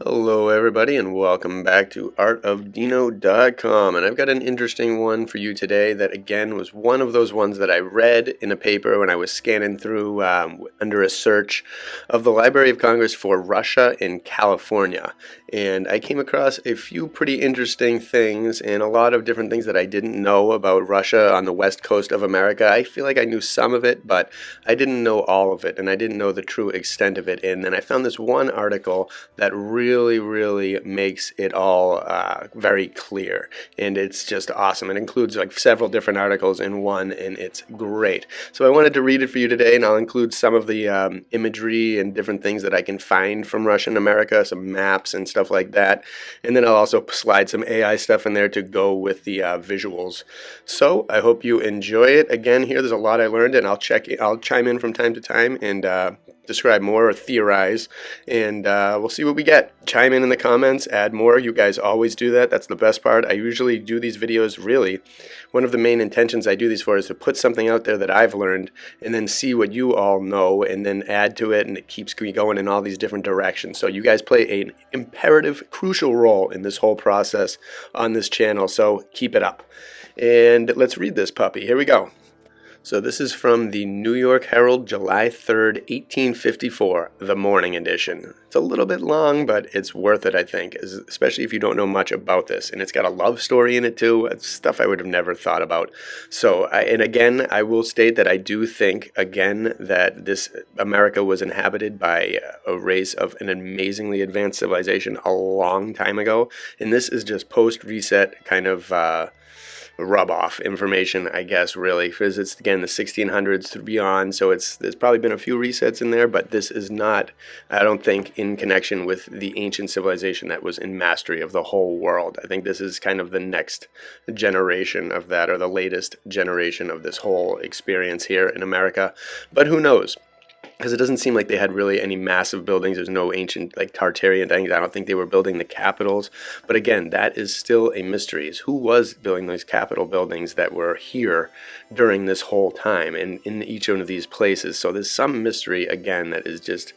Hello everybody and welcome back to artofdino.com, and I've got an interesting one for you today that again was one of those ones that I read in a paper when I was scanning through under a search of the Library of Congress for Russia in California, and I came across a few pretty interesting things and a lot of different things that I didn't know about Russia on the west coast of America. I feel like I knew some of it, but I didn't know all of it, and I didn't know the true extent of it. And then I found this one article that really makes it all very clear, and it's just awesome. It includes like several different articles in one, and it's great. So I wanted to read it for you today, and I'll include some of the imagery and different things that I can find from Russian America, some maps and stuff like that, and then I'll also slide some AI stuff in there to go with the visuals. So I hope you enjoy it. Again, here there's a lot I learned, and I'll chime in from time to time and describe more or theorize, and we'll see what we get. Chime in the comments, add more. You guys always do that. That's the best part. I usually do these videos, really, one of the main intentions I do these for is to put something out there that I've learned and then see what you all know and then add to it, and it keeps me going in all these different directions. So you guys play an imperative, crucial role in this whole process on this channel, so keep it up. And let's read this puppy. Here we go. So this is from the New York Herald, July 3rd, 1854, the morning edition. It's a little bit long, but it's worth it, I think, especially if you don't know much about this. And it's got a love story in it, too. It's stuff I would have never thought about. So, and again, I will state that I do think, again, that this America was inhabited by a race of an amazingly advanced civilization a long time ago. And this is just post-reset kind of rub-off information, I guess, really, because it's, again, the 1600s to beyond, so there's probably been a few resets in there, but this is not, I don't think, in connection with the ancient civilization that was in mastery of the whole world. I think this is kind of the next generation of that, or the latest generation of this whole experience here in America, but who knows? Because it doesn't seem like they had really any massive buildings. There's no ancient, like, Tartarian things. I don't think they were building the capitals. But again, that is still a mystery, is who was building those capitol buildings that were here during this whole time and in each one of these places. So there's some mystery, again, that is just,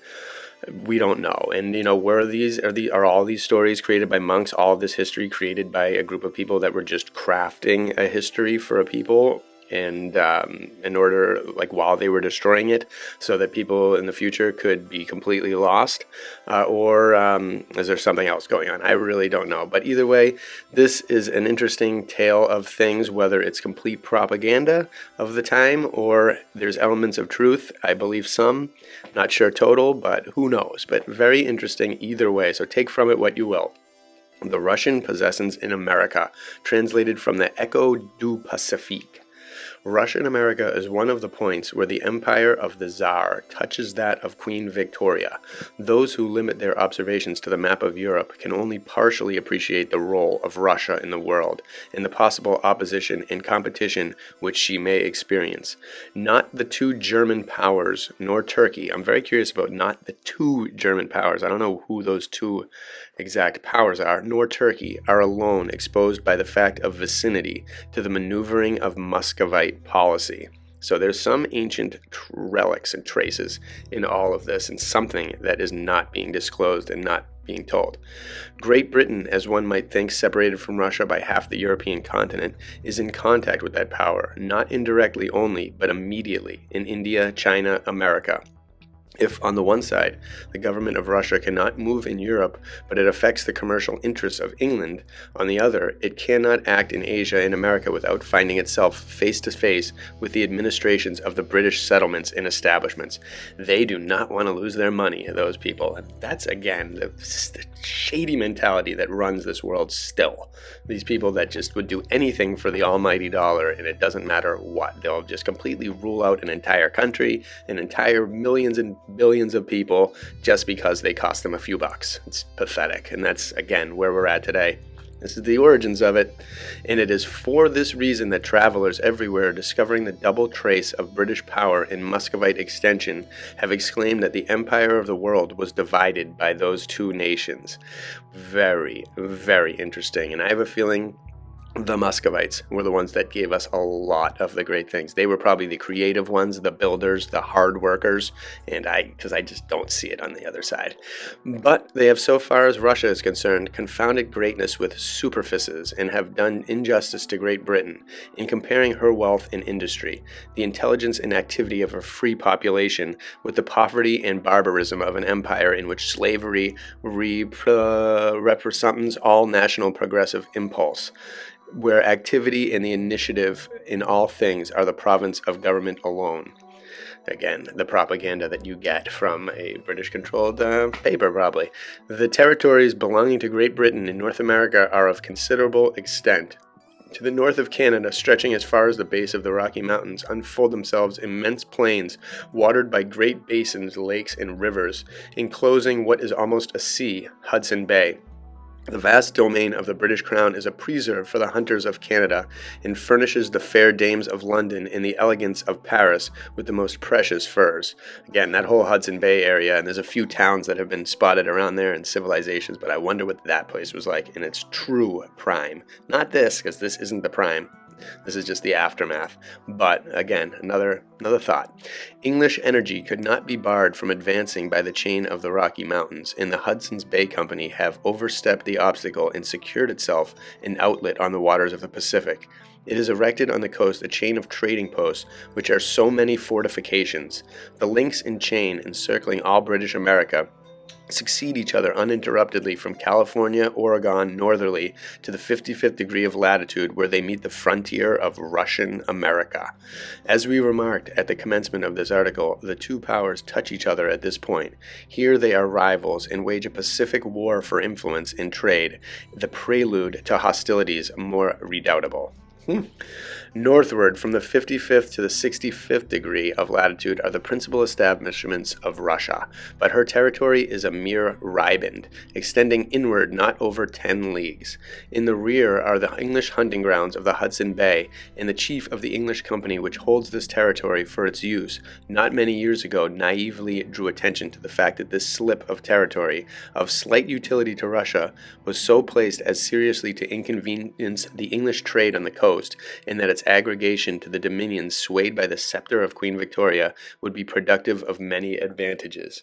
we don't know. And, you know, are all these stories created by monks? All of this history created by a group of people that were just crafting a history for a people? And in order, like, while they were destroying it, so that people in the future could be completely lost, or is there something else going on? I really don't know. But either way, this is an interesting tale of things, whether it's complete propaganda of the time or there's elements of truth. I believe some, not sure total, but who knows. But very interesting either way, so take from it what you will. The Russian possessions in America, translated from the Echo du Pacifique. Russian America is one of the points where the empire of the Tsar touches that of Queen Victoria. Those who limit their observations to the map of Europe can only partially appreciate the role of Russia in the world and the possible opposition and competition which she may experience. Not the two German powers, nor Turkey. I'm very curious about not the two German powers. I don't know who those two exact powers are, nor Turkey, are alone exposed by the fact of vicinity to the maneuvering of Muscovite policy. So there's some ancient relics and traces in all of this, and something that is not being disclosed and not being told. Great Britain, as one might think, separated from Russia by half the European continent, is in contact with that power, not indirectly only, but immediately, in India, China, America. If, on the one side, the government of Russia cannot move in Europe, but it affects the commercial interests of England, on the other, it cannot act in Asia and America without finding itself face to face with the administrations of the British settlements and establishments. They do not want to lose their money, those people. And that's, again, the shady mentality that runs this world still. These people that just would do anything for the almighty dollar, and it doesn't matter what. They'll just completely rule out an entire country, an entire millions and billions of people, just because they cost them a few bucks. It's pathetic, and that's, again, where we're at today. This is the origins of it, and it is for this reason that travelers everywhere discovering the double trace of British power and Muscovite extension have exclaimed that the empire of the world was divided by those two nations. Very, very interesting, and I have a feeling The Muscovites were the ones that gave us a lot of the great things. They were probably the creative ones, the builders, the hard workers, and because I just don't see it on the other side. But they have, so far as Russia is concerned, confounded greatness with superficies and have done injustice to Great Britain in comparing her wealth and industry, the intelligence and activity of a free population with the poverty and barbarism of an empire in which slavery represents all national progressive impulse, where activity and the initiative in all things are the province of government alone. Again, the propaganda that you get from a British-controlled paper, probably. The territories belonging to Great Britain in North America are of considerable extent. To the north of Canada, stretching as far as the base of the Rocky Mountains, unfold themselves immense plains, watered by great basins, lakes, and rivers, enclosing what is almost a sea, Hudson Bay. The vast domain of the British Crown is a preserve for the hunters of Canada, and furnishes the fair dames of London and the elegants of Paris with the most precious furs. Again, that whole Hudson Bay area, and there's a few towns that have been spotted around there and civilizations, but I wonder what that place was like in its true prime. Not this, because this isn't the prime. This is just the aftermath. But again, another thought. English energy could not be barred from advancing by the chain of the Rocky Mountains, and the Hudson's Bay Company have overstepped the obstacle and secured itself an outlet on the waters of the Pacific. It has erected on the coast a chain of trading posts, which are so many fortifications. The links in chain encircling all British America succeed each other uninterruptedly from California, Oregon, northerly to the 55th degree of latitude, where they meet the frontier of Russian America. As we remarked at the commencement of this article, the two powers touch each other at this point. Here they are rivals and wage a Pacific war for influence in trade, the prelude to hostilities more redoubtable. Northward, from the 55th to the 65th degree of latitude, are the principal establishments of Russia, but her territory is a mere riband, extending inward not over 10 leagues. In the rear are the English hunting grounds of the Hudson Bay, and the chief of the English company which holds this territory for its use, not many years ago naively drew attention to the fact that this slip of territory, of slight utility to Russia, was so placed as seriously to inconvenience the English trade on the coast, and that its aggregation to the dominions swayed by the scepter of Queen Victoria would be productive of many advantages.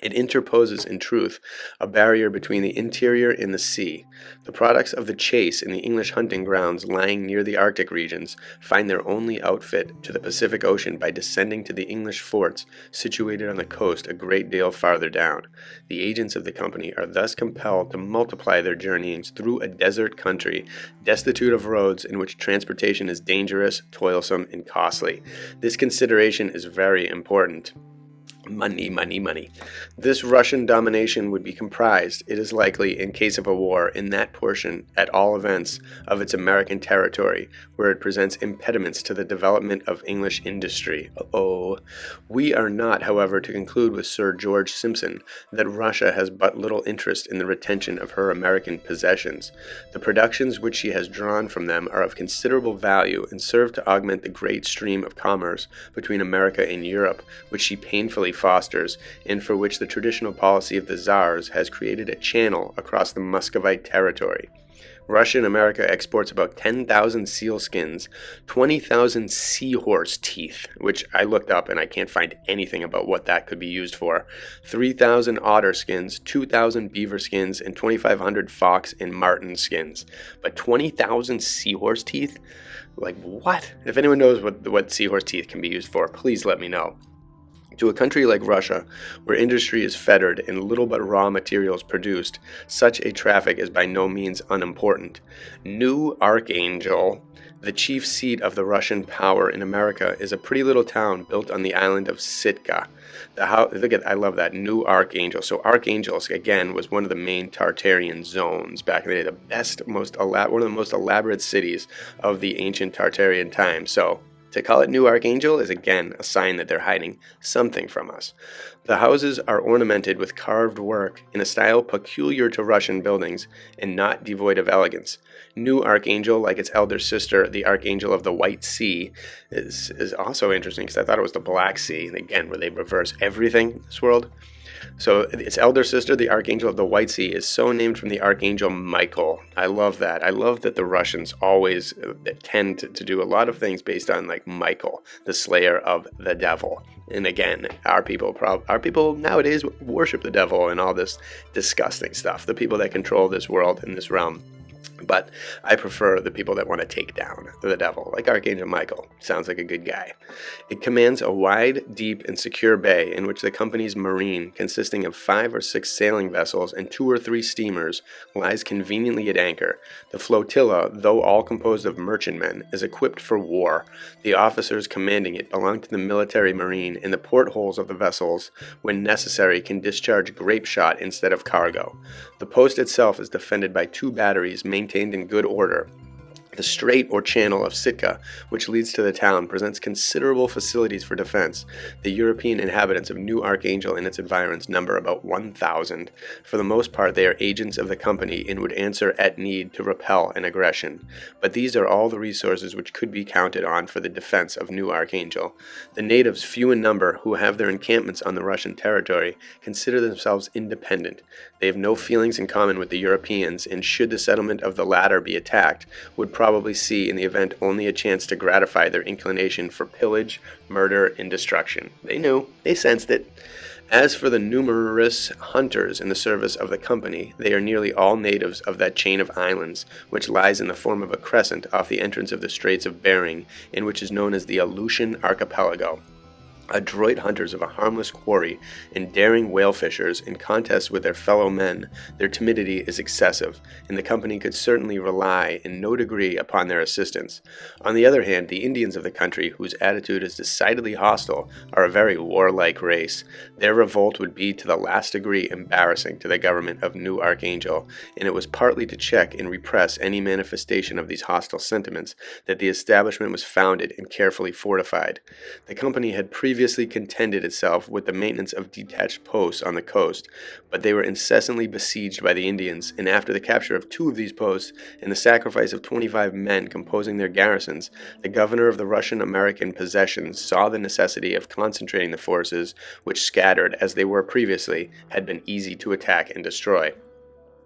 It interposes, in truth, a barrier between the interior and the sea. The products of the chase in the English hunting grounds lying near the Arctic regions find their only outfit to the Pacific Ocean by descending to the English forts situated on the coast a great deal farther down. The agents of the company are thus compelled to multiply their journeyings through a desert country, destitute of roads, in which transportation is dangerous, toilsome, and costly. This consideration is very important. Money, money, money. This Russian domination would be comprised, it is likely, in case of a war, in that portion, at all events, of its American territory, where it presents impediments to the development of English industry. We are not, however, to conclude with Sir George Simpson that Russia has but little interest in the retention of her American possessions. The productions which she has drawn from them are of considerable value, and serve to augment the great stream of commerce between America and Europe, which she painfully fosters, and for which the traditional policy of the Tsars has created a channel across the Muscovite territory. Russia in America exports about 10,000 seal skins, 20,000 seahorse teeth, which I looked up and I can't find anything about what that could be used for, 3,000 otter skins, 2,000 beaver skins, and 2,500 fox and marten skins. But 20,000 seahorse teeth? Like what? If anyone knows what seahorse teeth can be used for, please let me know. To a country like Russia, where industry is fettered and little but raw materials produced, such a traffic is by no means unimportant. New Archangel, the chief seat of the Russian power in America, is a pretty little town built on the island of Sitka. I love that, New Archangel. So Archangel, again, was one of the main Tartarian zones back in the day, one of the most elaborate cities of the ancient Tartarian time. So to call it New Archangel is again a sign that they're hiding something from us. The houses are ornamented with carved work in a style peculiar to Russian buildings and not devoid of elegance. New Archangel, like its elder sister, the Archangel of the White Sea, is also interesting because I thought it was the Black Sea, and again, where they reverse everything in this world. So its elder sister, the Archangel of the White Sea, is so named from the Archangel Michael. I love that. I love that the Russians always tend to do a lot of things based on like Michael, the slayer of the devil. And again, our people nowadays worship the devil and all this disgusting stuff. The people that control this world and this realm. But I prefer the people that want to take down the devil, like Archangel Michael. Sounds like a good guy. It commands a wide, deep, and secure bay in which the company's marine, consisting of 5 or 6 sailing vessels and 2 or 3 steamers, lies conveniently at anchor. The flotilla, though all composed of merchantmen, is equipped for war. The officers commanding it belong to the military marine, and the portholes of the vessels, when necessary, can discharge grape shot instead of cargo. The post itself is defended by 2 batteries maintained in good order. The strait or channel of Sitka, which leads to the town, presents considerable facilities for defense. The European inhabitants of New Archangel and its environs number about 1,000. For the most part, they are agents of the company and would answer at need to repel an aggression. But these are all the resources which could be counted on for the defense of New Archangel. The natives, few in number, who have their encampments on the Russian territory, consider themselves independent. They have no feelings in common with the Europeans, and should the settlement of the latter be attacked, would probably see in the event only a chance to gratify their inclination for pillage, murder, and destruction. They knew. They sensed it. As for the numerous hunters in the service of the company, they are nearly all natives of that chain of islands, which lies in the form of a crescent off the entrance of the Straits of Bering, and which is known as the Aleutian Archipelago. Adroit hunters of a harmless quarry and daring whale fishers in contest with their fellow men, their timidity is excessive, and the company could certainly rely in no degree upon their assistance. On the other hand, the Indians of the country, whose attitude is decidedly hostile, are a very warlike race. Their revolt would be to the last degree embarrassing to the government of New Archangel, and it was partly to check and repress any manifestation of these hostile sentiments that the establishment was founded and carefully fortified. The company had previously contended itself with the maintenance of detached posts on the coast, but they were incessantly besieged by the Indians, and after the capture of 2 of these posts and the sacrifice of 25 men composing their garrisons, the governor of the Russian-American possessions saw the necessity of concentrating the forces which, scattered as they were previously, had been easy to attack and destroy.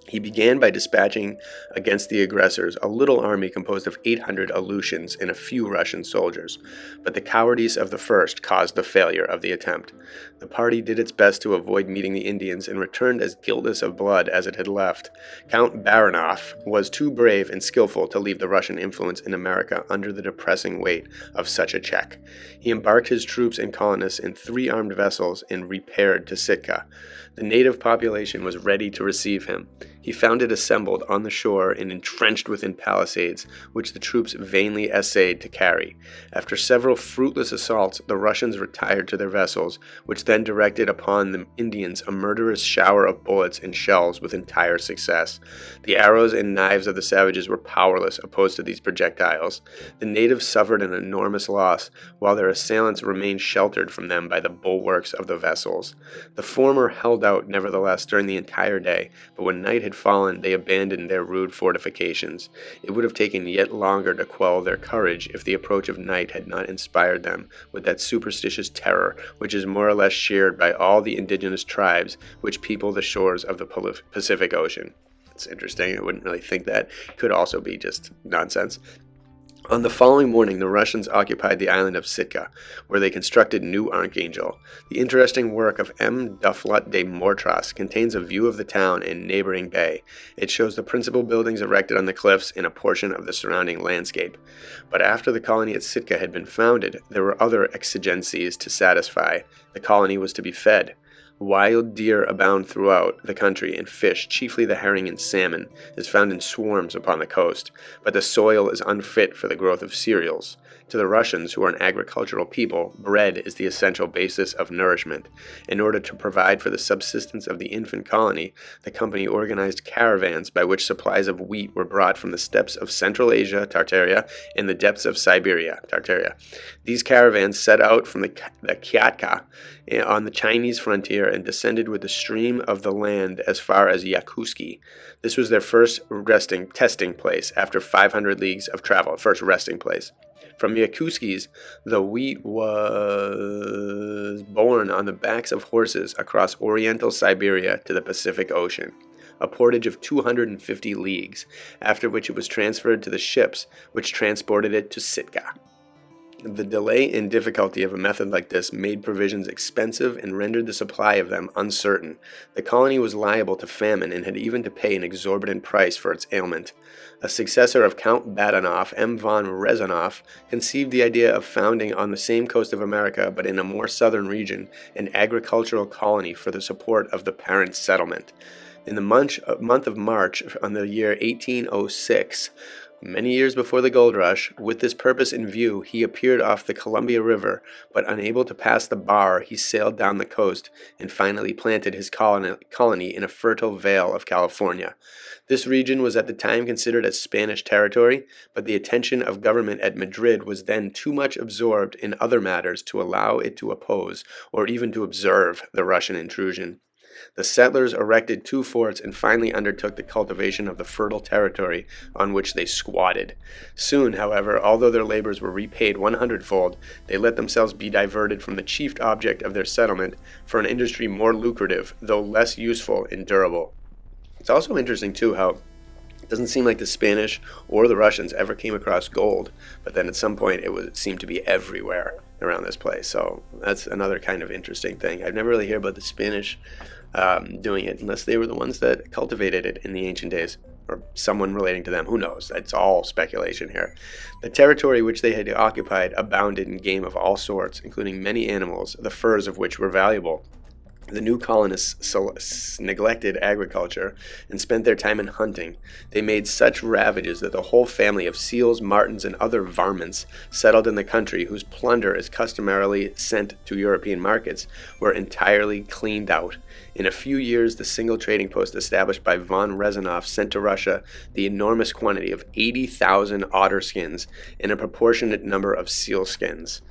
He began by dispatching against the aggressors a little army composed of 800 Aleutians and a few Russian soldiers, but the cowardice of the first caused the failure of the attempt. The party did its best to avoid meeting the Indians and returned as guiltless of blood as it had left. Count Baranoff was too brave and skillful to leave the Russian influence in America under the depressing weight of such a check. He embarked his troops and colonists in 3 armed vessels and repaired to Sitka. The native population was ready to receive him. He found it assembled on the shore and entrenched within palisades, which the troops vainly essayed to carry. After several fruitless assaults, the Russians retired to their vessels, which then directed upon the Indians a murderous shower of bullets and shells with entire success. The arrows and knives of the savages were powerless opposed to these projectiles. The natives suffered an enormous loss, while their assailants remained sheltered from them by the bulwarks of the vessels. The former held out, nevertheless, during the entire day, but when night had fallen, they abandoned their rude fortifications. It would have taken yet longer to quell their courage if the approach of night had not inspired them with that superstitious terror which is more or less shared by all the indigenous tribes which people the shores of the Pacific Ocean. It's interesting. I wouldn't really think that. Could also be just nonsense. On the following morning, the Russians occupied the island of Sitka, where they constructed New Archangel. The interesting work of M. Duflat de Mortras contains a view of the town and neighboring bay. It shows the principal buildings erected on the cliffs and a portion of the surrounding landscape. But after the colony at Sitka had been founded, there were other exigencies to satisfy. The colony was to be fed. Wild deer abound throughout the country, and fish, chiefly the herring and salmon, is found in swarms upon the coast, but the soil is unfit for the growth of cereals. To the Russians, who are an agricultural people, bread is the essential basis of nourishment. In order to provide for the subsistence of the infant colony, the company organized caravans by which supplies of wheat were brought from the steppes of Central Asia, Tartaria, and the depths of Siberia, Tartaria. These caravans set out from the Kyatka on the Chinese frontier and descended with the stream of the land as far as Yakutsk. This was their first testing place after 500 leagues of travel, first resting place. From Yakutskis, the wheat was borne on the backs of horses across oriental Siberia to the Pacific Ocean, a portage of 250 leagues, after which it was transferred to the ships which transported it to Sitka. The delay and difficulty of a method like this made provisions expensive and rendered the supply of them uncertain. The colony was liable to famine and had even to pay an exorbitant price for its ailment. A successor of Count Badenoff, M. von Rezanoff, conceived the idea of founding on the same coast of America but in a more southern region an agricultural colony for the support of the parent settlement. In the month of March on the year 1806, many years before the gold rush, with this purpose in view, he appeared off the Columbia River, but unable to pass the bar, he sailed down the coast and finally planted his colony in a fertile vale of California. This region was at the time considered as Spanish territory, but the attention of government at Madrid was then too much absorbed in other matters to allow it to oppose or even to observe the Russian intrusion. The settlers erected 2 forts and finally undertook the cultivation of the fertile territory on which they squatted. Soon, however, although their labors were repaid 100-fold, they let themselves be diverted from the chief object of their settlement for an industry more lucrative, though less useful and durable. It's also interesting, too, how it doesn't seem like the Spanish or the Russians ever came across gold, but then at some point it seemed to be everywhere around this place. So that's another kind of interesting thing. I've never really heard about the Spanish doing it unless they were the ones that cultivated it in the ancient days, or someone relating to them. Who knows? It's all speculation here. The territory which they had occupied abounded in game of all sorts, including many animals, the furs of which were valuable. The new colonists neglected agriculture and spent their time in hunting. They made such ravages that the whole family of seals, martens, and other varmints settled in the country, whose plunder is customarily sent to European markets, were entirely cleaned out. In a few years, the single trading post established by von Rezanoff sent to Russia the enormous quantity of 80,000 otter skins and a proportionate number of seal skins.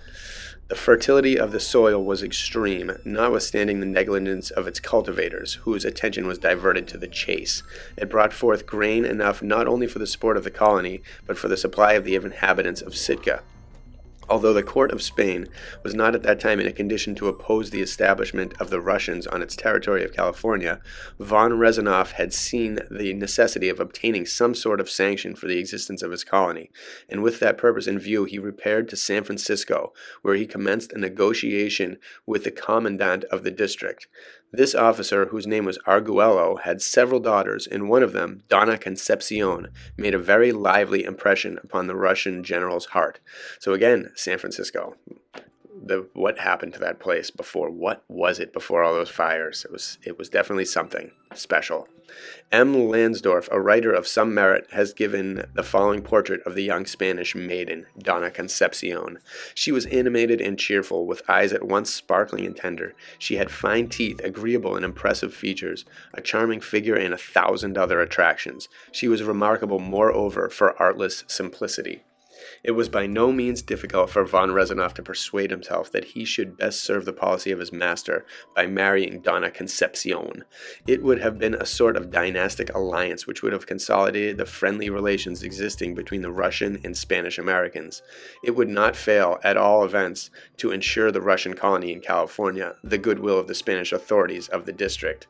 The fertility of the soil was extreme, notwithstanding the negligence of its cultivators, whose attention was diverted to the chase. It brought forth grain enough not only for the support of the colony, but for the supply of the inhabitants of Sitka. Although the court of Spain was not at that time in a condition to oppose the establishment of the Russians on its territory of California, von Rezanoff had seen the necessity of obtaining some sort of sanction for the existence of his colony, and with that purpose in view he repaired to San Francisco, where he commenced a negotiation with the commandant of the district. This officer, whose name was Arguello, had several daughters, and one of them, Donna Concepcion, made a very lively impression upon the Russian general's heart. So again, San Francisco. What happened to that place before? What was it before all those fires? It was definitely something special. M. Lansdorff, a writer of some merit, has given the following portrait of the young Spanish maiden, Donna Concepcion. She was animated and cheerful, with eyes at once sparkling and tender. She had fine teeth, agreeable and impressive features, a charming figure, and 1,000 other attractions. She was remarkable, moreover, for artless simplicity. It was by no means difficult for von Rezanoff to persuade himself that he should best serve the policy of his master by marrying Donna Concepcion. It would have been a sort of dynastic alliance which would have consolidated the friendly relations existing between the Russian and Spanish Americans. It would not fail, at all events, to ensure the Russian colony in California the goodwill of the Spanish authorities of the district.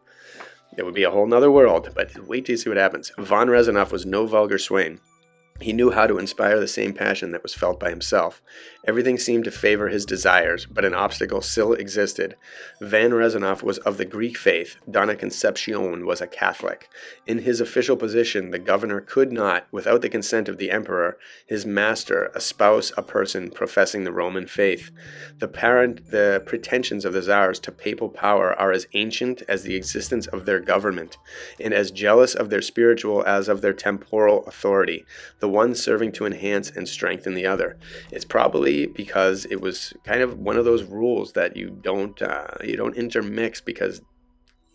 It would be a whole nother world, but wait till you see what happens. Von Rezanoff was no vulgar swain. He knew how to inspire the same passion that was felt by himself. Everything seemed to favor his desires, but an obstacle still existed. Van Rezanoff was of the Greek faith. Donna Concepcion was a Catholic. In his official position, the governor could not, without the consent of the emperor, his master, espouse a person professing the Roman faith. The pretensions of the czars to papal power are as ancient as the existence of their government, and as jealous of their spiritual as of their temporal authority, the one serving to enhance and strengthen the other. It's probably because it was kind of one of those rules that you don't intermix, because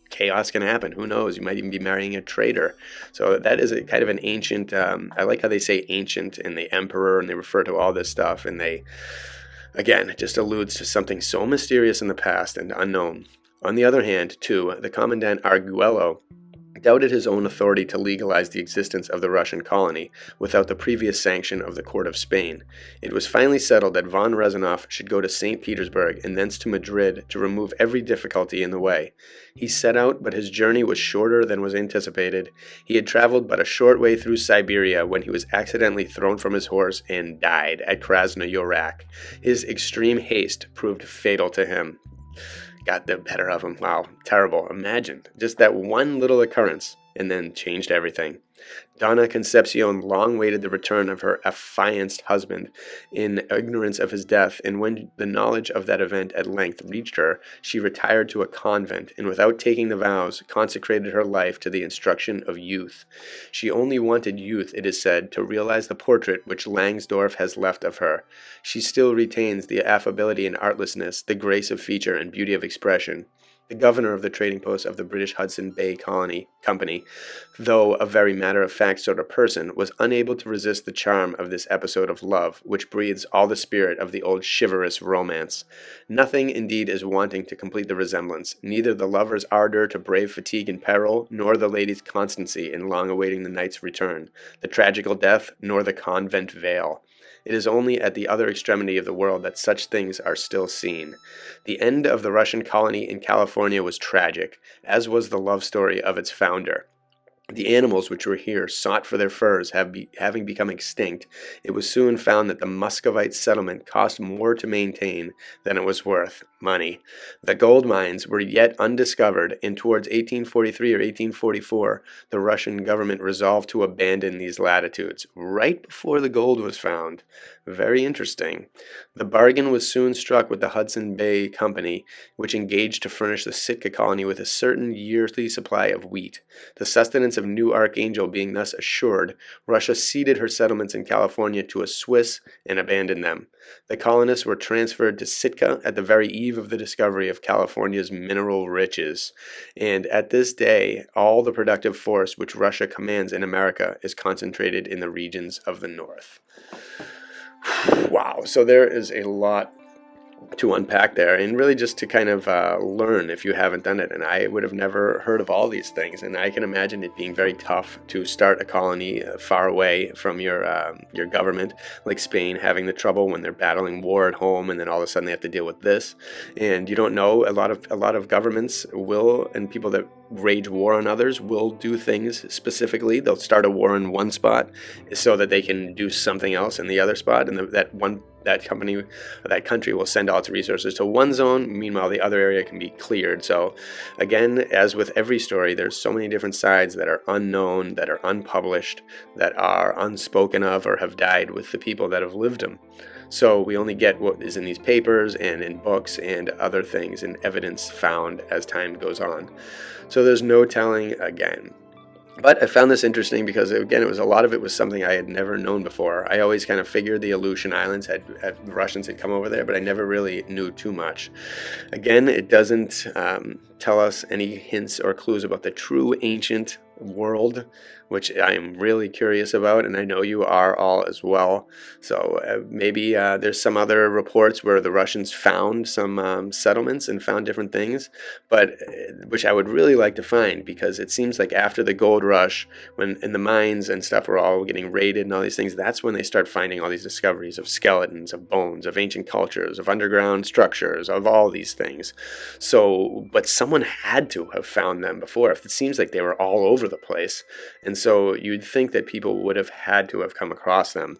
chaos can happen. Who knows? You might even be marrying a traitor. So that is a kind of an ancient, I like how they say ancient and the emperor, and they refer to all this stuff, and they, again, it just alludes to something so mysterious in the past and unknown. On the other hand, too, the Commandant Arguello doubted his own authority to legalize the existence of the Russian colony without the previous sanction of the court of Spain. It was finally settled that von Rezanoff should go to St. Petersburg and thence to Madrid to remove every difficulty in the way. He set out, but his journey was shorter than was anticipated. He had traveled but a short way through Siberia when he was accidentally thrown from his horse and died at Krasnoyorak. His extreme haste proved fatal to him. Got the better of him. Wow, terrible. Imagine just that one little occurrence and then changed everything. Donna Concepcion long waited the return of her affianced husband in ignorance of his death, and when the knowledge of that event at length reached her, she retired to a convent, and without taking the vows, consecrated her life to the instruction of youth. She only wanted youth, it is said, to realize the portrait which Langsdorff has left of her. She still retains the affability and artlessness, the grace of feature and beauty of expression. The governor of the trading post of the British Hudson Bay Company, though a very matter-of-fact sort of person, was unable to resist the charm of this episode of love, which breathes all the spirit of the old chivalrous romance. Nothing, indeed, is wanting to complete the resemblance, neither the lover's ardor to brave fatigue and peril, nor the lady's constancy in long awaiting the knight's return, the tragical death, nor the convent veil. It is only at the other extremity of the world that such things are still seen. The end of the Russian colony in California was tragic, as was the love story of its founder. The animals which were here sought for their furs having become extinct, it was soon found that the Muscovite settlement cost more to maintain than it was worth, money. The gold mines were yet undiscovered, and towards 1843 or 1844, the Russian government resolved to abandon these latitudes, right before the gold was found. Very interesting. The bargain was soon struck with the Hudson Bay Company, which engaged to furnish the Sitka colony with a certain yearly supply of wheat. The sustenance of New Archangel being thus assured, Russia ceded her settlements in California to a Swiss and abandoned them. The colonists were transferred to Sitka at the very eve of the discovery of California's mineral riches, and at this day, all the productive force which Russia commands in America is concentrated in the regions of the north. Wow, so there is a lot to unpack there, and really just to kind of learn if you haven't done it. And I would have never heard of all these things, and I can imagine it being very tough to start a colony far away from your government, like Spain, having the trouble when they're battling war at home, and then all of a sudden they have to deal with this. And you don't know, a lot of governments will, and people that wage war on others will do things specifically. They'll start a war in one spot so that they can do something else in the other spot, and that company or that country will send all its resources to one zone. Meanwhile, the other area can be cleared. So again, as with every story, there's so many different sides that are unknown, that are unpublished, that are unspoken of or have died with the people that have lived them. So we only get what is in these papers and in books and other things and evidence found as time goes on. So there's no telling again. But I found this interesting because, again, a lot of it was something I had never known before. I always kind of figured the Aleutian Islands had Russians had come over there, but I never really knew too much. Again, it doesn't tell us any hints or clues about the true ancient world, which I am really curious about, and I know you are all as well. So maybe there's some other reports where the Russians found some settlements and found different things, but which I would really like to find, because it seems like after the gold rush, when in the mines and stuff were all getting raided and all these things, that's when they start finding all these discoveries of skeletons, of bones, of ancient cultures, of underground structures, of all these things. So, but someone had to have found them before. If it seems like they were all over the place, and so you'd think that people would have had to have come across them.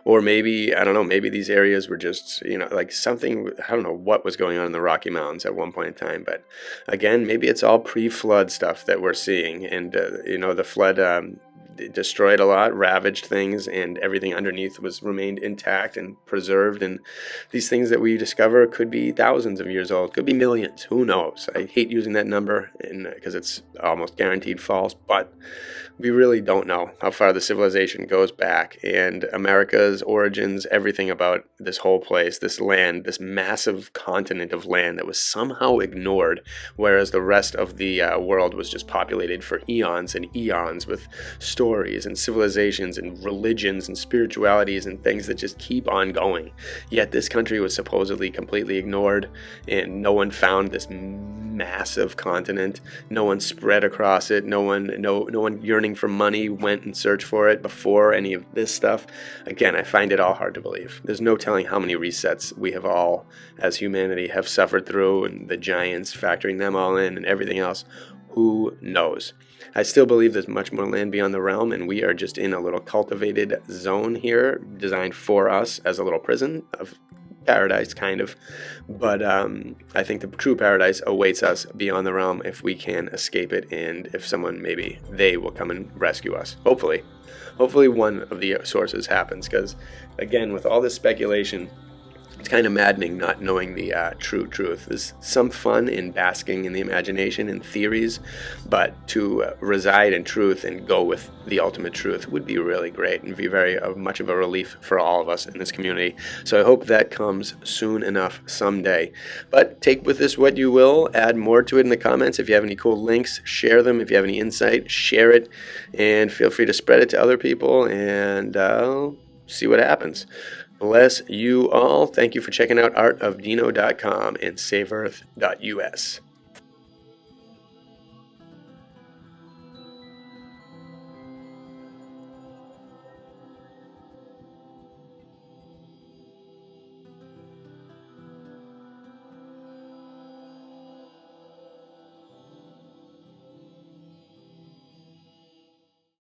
Or maybe, I don't know, maybe these areas were just, like something, I don't know what was going on in the Rocky Mountains at one point in time. But again, maybe it's all pre-flood stuff that we're seeing. And, the flood destroyed a lot, ravaged things, and everything underneath remained intact and preserved. And these things that we discover could be thousands of years old, could be millions. Who knows? I hate using that number because it's almost guaranteed false, but we really don't know how far the civilization goes back, and America's origins, everything about this whole place, this land, this massive continent of land that was somehow ignored, whereas the rest of the world was just populated for eons and eons with stories stories and civilizations and religions and spiritualities and things that just keep on going. Yet this country was supposedly completely ignored, and no one found this massive continent. No one spread across it. No one yearning for money went and searched for it before any of this stuff. Again, I find it all hard to believe. There's no telling how many resets we have all, as humanity, have suffered through, and the giants, factoring them all in and everything else. Who knows? I still believe there's much more land beyond the realm, and we are just in a little cultivated zone here, designed for us as a little prison of paradise, kind of. But I think the true paradise awaits us beyond the realm if we can escape it, and if someone, maybe they will come and rescue us. Hopefully one of the sources happens, because again, with all this speculation, it's kind of maddening not knowing the true truth. There's some fun in basking in the imagination and theories, but to reside in truth and go with the ultimate truth would be really great and be very much of a relief for all of us in this community. So I hope that comes soon enough someday. But take with this what you will. Add more to it in the comments. If you have any cool links, share them. If you have any insight, share it. And feel free to spread it to other people, and see what happens. Bless you all. Thank you for checking out artofdino.com and saveearth.us.